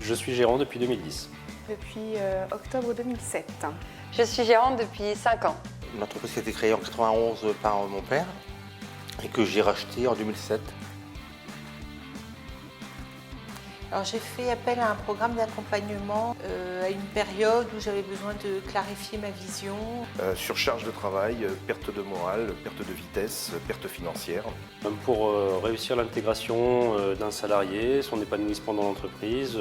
Je suis gérant depuis 2010. Depuis octobre 2007. Je suis gérante depuis 5 ans. Une entreprise qui a été créée en 91 par mon père et que j'ai rachetée en 2007. Alors j'ai fait appel à un programme d'accompagnement à une période où j'avais besoin de clarifier ma vision. Surcharge de travail, perte de morale, perte de vitesse, perte financière. Pour réussir l'intégration d'un salarié, son épanouissement dans l'entreprise,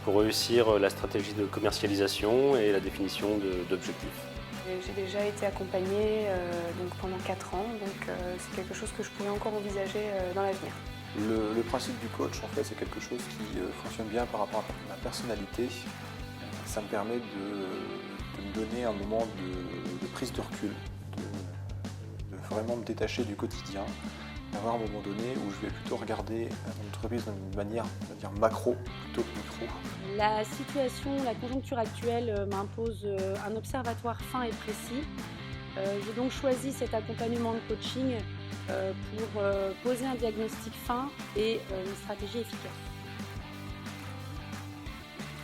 pour réussir la stratégie de commercialisation et la définition d'objectifs. J'ai déjà été accompagnée donc pendant 4 ans, donc c'est quelque chose que je pourrais encore envisager dans l'avenir. Le principe du coach, en fait, c'est quelque chose qui fonctionne bien par rapport à ma personnalité. Ça me permet de me donner un moment de prise de recul, de vraiment me détacher du quotidien, d'avoir un moment donné où je vais plutôt regarder l'entreprise d'une manière, on va dire, macro plutôt que micro. La situation, la conjoncture actuelle m'impose un observatoire fin et précis. J'ai donc choisi cet accompagnement de coaching pour poser un diagnostic fin et une stratégie efficace.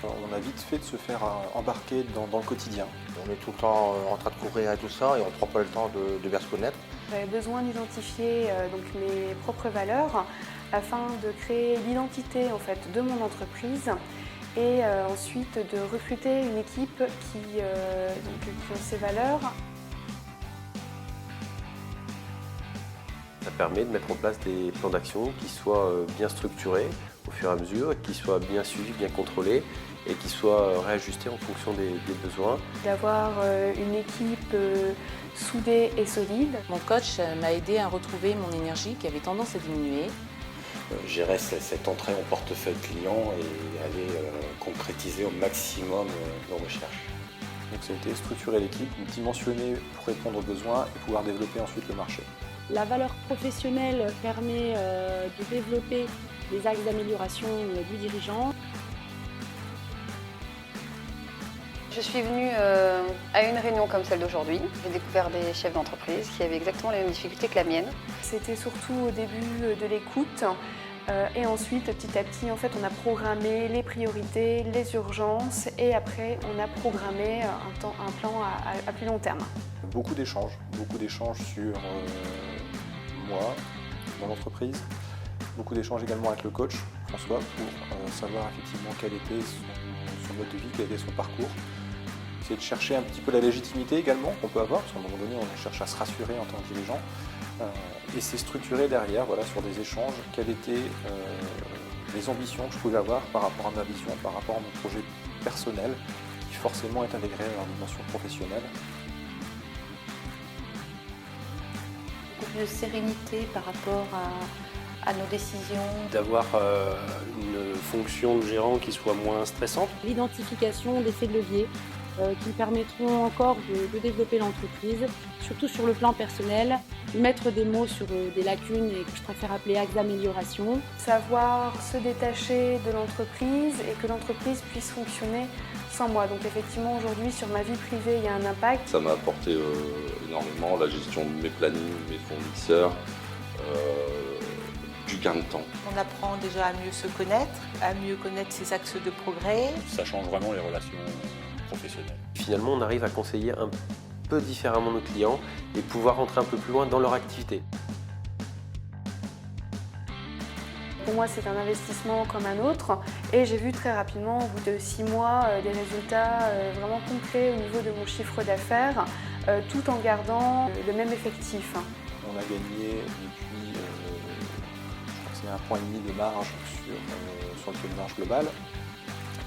On a vite fait de se faire embarquer dans le quotidien. On est tout le temps en train de courir à tout ça et on ne prend pas le temps de bien se connaître. J'avais besoin d'identifier donc mes propres valeurs afin de créer l'identité en fait, de mon entreprise et ensuite de recruter une équipe qui ont ces valeurs. Ça permet de mettre en place des plans d'action qui soient bien structurés au fur et à mesure, qui soient bien suivis, bien contrôlés et qui soient réajustés en fonction des besoins. D'avoir une équipe soudée et solide. Mon coach m'a aidé à retrouver mon énergie qui avait tendance à diminuer. Gérer cette entrée en portefeuille client et aller concrétiser au maximum nos recherches. Donc ça a été structurer l'équipe, dimensionner pour répondre aux besoins et pouvoir développer ensuite le marché. La valeur professionnelle permet de développer les axes d'amélioration du dirigeant. Je suis venue à une réunion comme celle d'aujourd'hui. J'ai découvert des chefs d'entreprise qui avaient exactement les mêmes difficultés que la mienne. C'était surtout au début de l'écoute et ensuite petit à petit en fait, on a programmé les priorités, les urgences et après on a programmé un plan à plus long terme. Beaucoup d'échanges sur moi, mon entreprise, beaucoup d'échanges également avec le coach François pour savoir effectivement quel était son mode de vie, quel était son parcours. C'est de chercher un petit peu la légitimité également qu'on peut avoir, parce qu'à un moment donné on cherche à se rassurer en tant que dirigeant. Et c'est structuré derrière voilà, sur des échanges, quelles étaient les ambitions que je pouvais avoir par rapport à ma vision, par rapport à mon projet personnel, qui forcément est intégré à leur dimension professionnelle. Beaucoup de sérénité par rapport à nos décisions. D'avoir une fonction de gérant qui soit moins stressante. L'identification d'effets de levier qui permettront encore de développer l'entreprise, surtout sur le plan personnel, mettre des mots sur des lacunes et que je préfère appeler axes d'amélioration. Savoir se détacher de l'entreprise et que l'entreprise puisse fonctionner sans moi. Donc effectivement aujourd'hui sur ma vie privée il y a un impact. Ça m'a apporté énormément la gestion de mes plannings, mes fournisseurs, du gain de temps. On apprend déjà à mieux se connaître, à mieux connaître ses axes de progrès. Ça change vraiment les relations professionnelles. Finalement, on arrive à conseiller un peu différemment nos clients et pouvoir rentrer un peu plus loin dans leur activité. Pour moi, c'est un investissement comme un autre et j'ai vu très rapidement, au bout de 6 mois, des résultats vraiment concrets au niveau de mon chiffre d'affaires, tout en gardant le même effectif. On a gagné depuis, je crois que c'est 1,5 point de marge sur le taux de marge global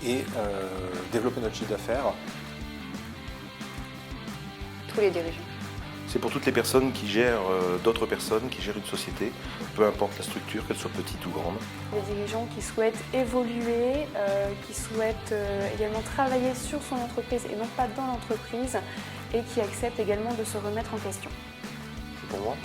et développer notre chiffre d'affaires. Tous les dirigeants. C'est pour toutes les personnes qui gèrent d'autres personnes, qui gèrent une société, peu importe la structure, qu'elle soit petite ou grande. Les dirigeants qui souhaitent évoluer, qui souhaitent également travailler sur son entreprise et non pas dans l'entreprise et qui acceptent également de se remettre en question. C'est pour moi.